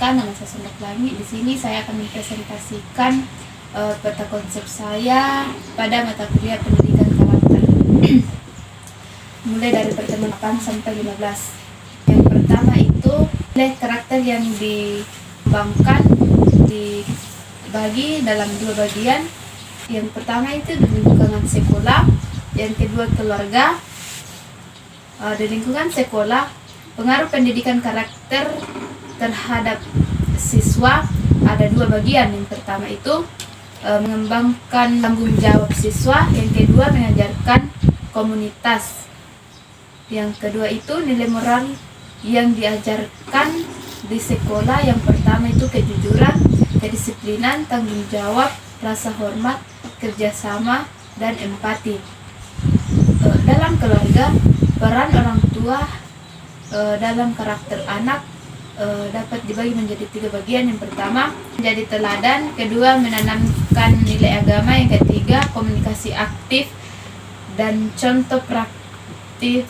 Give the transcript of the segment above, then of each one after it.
perkenalkan, nama saya Sondak Langit. Di sini saya akan mempresentasikan peta konsep saya pada mata kuliah pendidikan karakter. Mulai dari pertemuan 8 sampai 15. Yang pertama itu nilai karakter yang dikembangkan dibagi dalam dua bagian. Yang pertama itu di lingkungan sekolah, yang kedua keluarga. Di lingkungan sekolah, pengaruh pendidikan karakter terhadap siswa ada dua bagian. Yang pertama itu mengembangkan tanggung jawab siswa, yang kedua mengajarkan komunitas. Yang kedua itu nilai moral yang diajarkan di sekolah. Yang pertama itu kejujuran, kedisiplinan, tanggung jawab, rasa hormat, kerjasama, dan empati. Dalam keluarga, peran orang tua dalam karakter anak dapat dibagi menjadi tiga bagian. Yang pertama, menjadi teladan, kedua menanamkan nilai agama, yang ketiga komunikasi aktif dan contoh praktis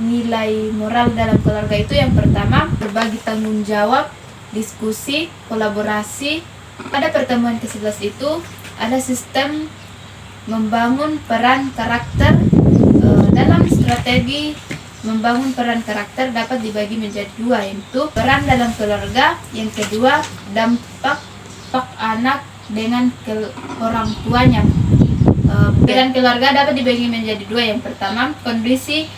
nilai moral dalam keluarga itu. Yang pertama, berbagi tanggung jawab, diskusi, kolaborasi. Pada pertemuan ke-11 itu ada sistem membangun peran karakter. Dalam strategi membangun peran karakter dapat dibagi menjadi dua, yaitu peran dalam keluarga, yang kedua dampak anak dengan orang tuanya. Peran keluarga dapat dibagi menjadi dua. Yang pertama, kondisi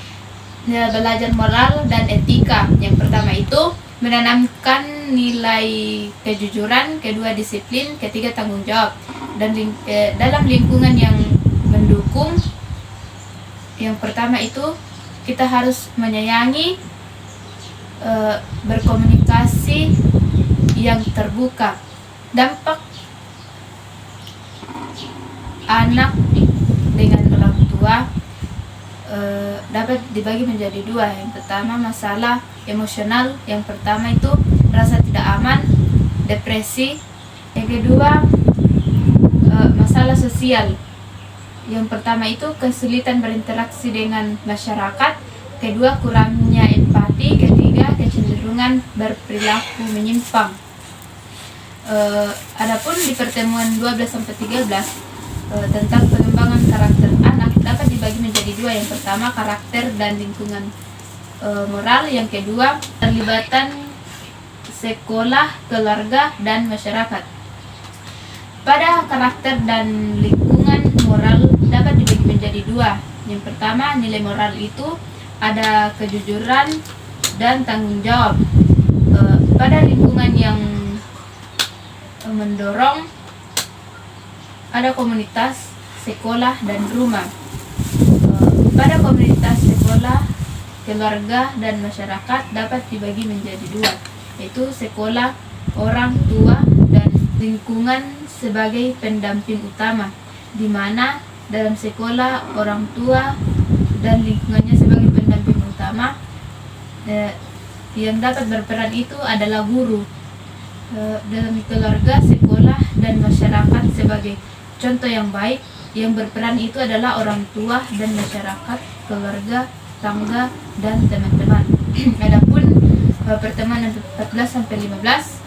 belajar moral dan etika. Yang pertama itu menanamkan nilai kejujuran, kedua disiplin, ketiga tanggung jawab. Dan dalam lingkungan yang mendukung, yang pertama itu kita harus menyayangi, berkomunikasi yang terbuka. Dampak anak dengan orang tua dapat dibagi menjadi dua. Yang pertama, masalah emosional. Yang pertama itu rasa tidak aman, depresi. Yang kedua, masalah sosial. Yang pertama itu kesulitan berinteraksi dengan masyarakat, kedua kurangnya empati, ketiga kecenderungan berperilaku menyimpang. Adapun di pertemuan 12 sampai 13 tentang pengembangan karakter anak dapat dibagi menjadi dua. Yang pertama, karakter dan lingkungan moral, yang kedua terlibatan sekolah, keluarga, dan masyarakat. Pada karakter dan lingkungan moral dapat dibagi menjadi dua. Yang pertama, nilai moral itu ada kejujuran dan tanggung jawab. Pada lingkungan yang mendorong ada komunitas, sekolah, dan rumah. Pada komunitas, sekolah, keluarga, dan masyarakat dapat dibagi menjadi dua, yaitu sekolah, orang tua, dan lingkungan sebagai pendamping utama, di mana dalam sekolah orang tua dan lingkungannya sebagai pendamping utama. Yang dapat berperan itu adalah guru. Dalam keluarga, sekolah, dan masyarakat sebagai contoh yang baik. Yang berperan itu adalah orang tua dan masyarakat, keluarga, tangga, dan teman-teman. Adapun pertemuan 14 sampai 15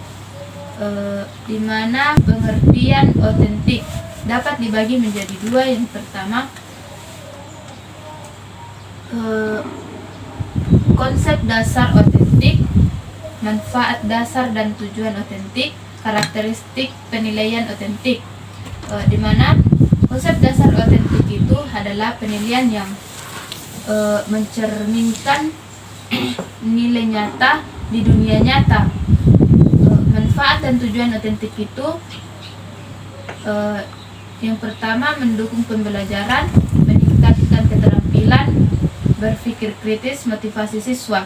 di mana pengertian otentik dapat dibagi menjadi dua. Yang pertama, konsep dasar otentik, manfaat dasar dan tujuan otentik, karakteristik penilaian otentik. Di mana konsep dasar otentik itu adalah penilaian yang mencerminkan nilai nyata di dunia nyata. Manfaat dan tujuan otentik itu yang pertama, mendukung pembelajaran, meningkatkan keterampilan berpikir kritis, motivasi siswa.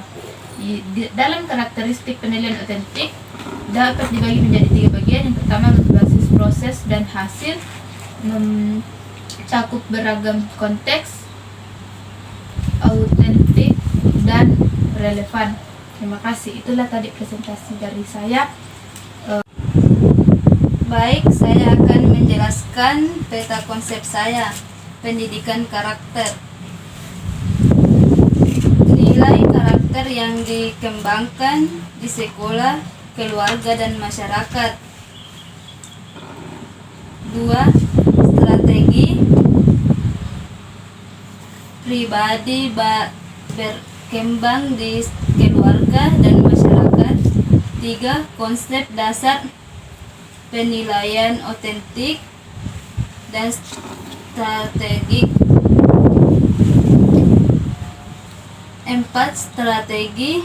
Dalam karakteristik penilaian otentik dapat dibagi menjadi tiga bagian. Yang pertama, berbasis proses dan hasil, mencakup beragam konteks, autentik, dan relevan. Terima kasih. Itulah tadi presentasi dari saya. Baik, saya akan menjelaskan peta konsep saya, pendidikan karakter. Nilai karakter yang dikembangkan di sekolah keluarga dan masyarakat. 2. Strategi pribadi berkembang di keluarga dan masyarakat. 3. Konsep dasar penilaian otentik dan strategik. 4. Strategi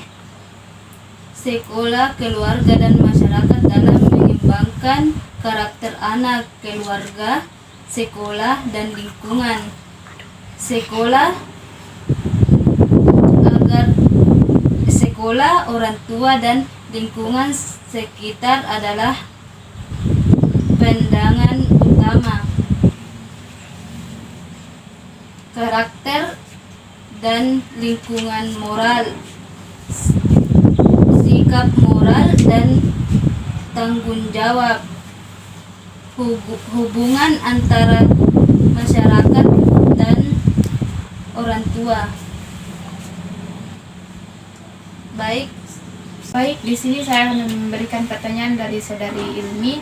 sekolah, keluarga, dan masyarakat dalam mengembangkan karakter anak, keluarga, sekolah, dan lingkungan. Sekolah, orang tua, dan lingkungan sekitar adalah pandangan utama. Karakter dan lingkungan moral, sikap moral dan tanggung jawab, hubungan antara masyarakat dan orang tua. Baik, di sini saya akan memberikan pertanyaan dari saudari Ilmi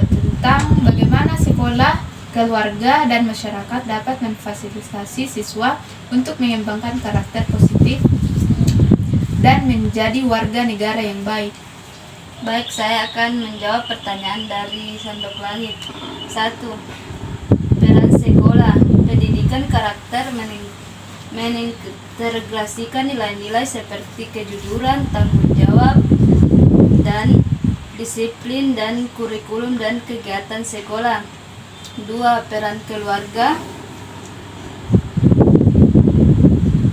tentang bagaimana sekolah, keluarga, dan masyarakat dapat memfasilitasi siswa untuk mengembangkan karakter positif dan menjadi warga negara yang baik. Baik, saya akan menjawab pertanyaan dari Sendok Langit. 1. Peran sekolah. Pendidikan karakter mengintegrasikan nilai-nilai seperti kejujuran, tanggung jawab, dan disiplin dan kurikulum dan kegiatan sekolah. 2. Peran keluarga.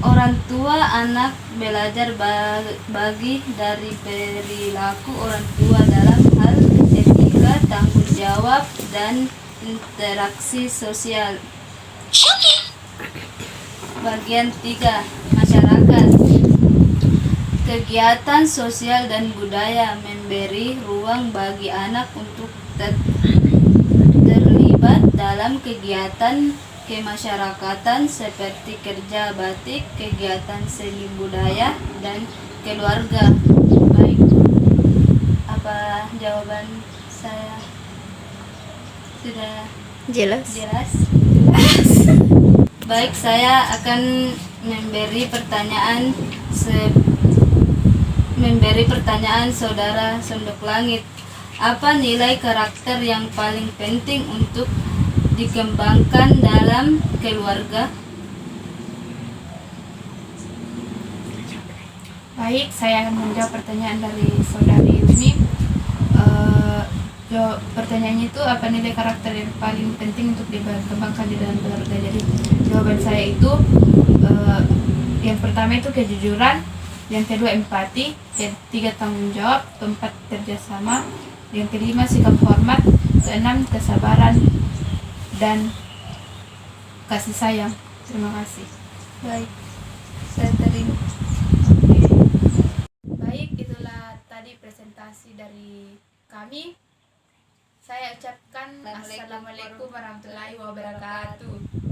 Orang tua anak belajar bagi dari perilaku orang tua dalam hal etika, tanggung jawab, dan interaksi sosial. Bagian 3. Masyarakat. Kegiatan sosial dan budaya memberi ruang bagi anak untuk terlibat dalam kegiatan kemasyarakatan seperti kerja batik, kegiatan seni budaya, dan keluarga. Baik, apa jawaban saya sudah Jelas. Baik, saya akan memberi pertanyaan saudara Sendok Langit. Apa nilai karakter yang paling penting untuk dikembangkan dalam keluarga? Baik, saya akan menjawab pertanyaan dari saudari Ilmi. Pertanyaannya itu apa nilai karakter yang paling penting untuk dikembangkan di dalam keluarga. Jadi jawaban saya itu yang pertama itu kejujuran, yang kedua empati, ketiga tanggung jawab, keempat kerjasama, yang kelima sikap hormat, keenam kesabaran dan kasih sayang. Terima kasih. Baik, saya terima. Baik, itulah tadi presentasi dari kami. Saya ucapkan Assalamualaikum warahmatullahi wabarakatuh.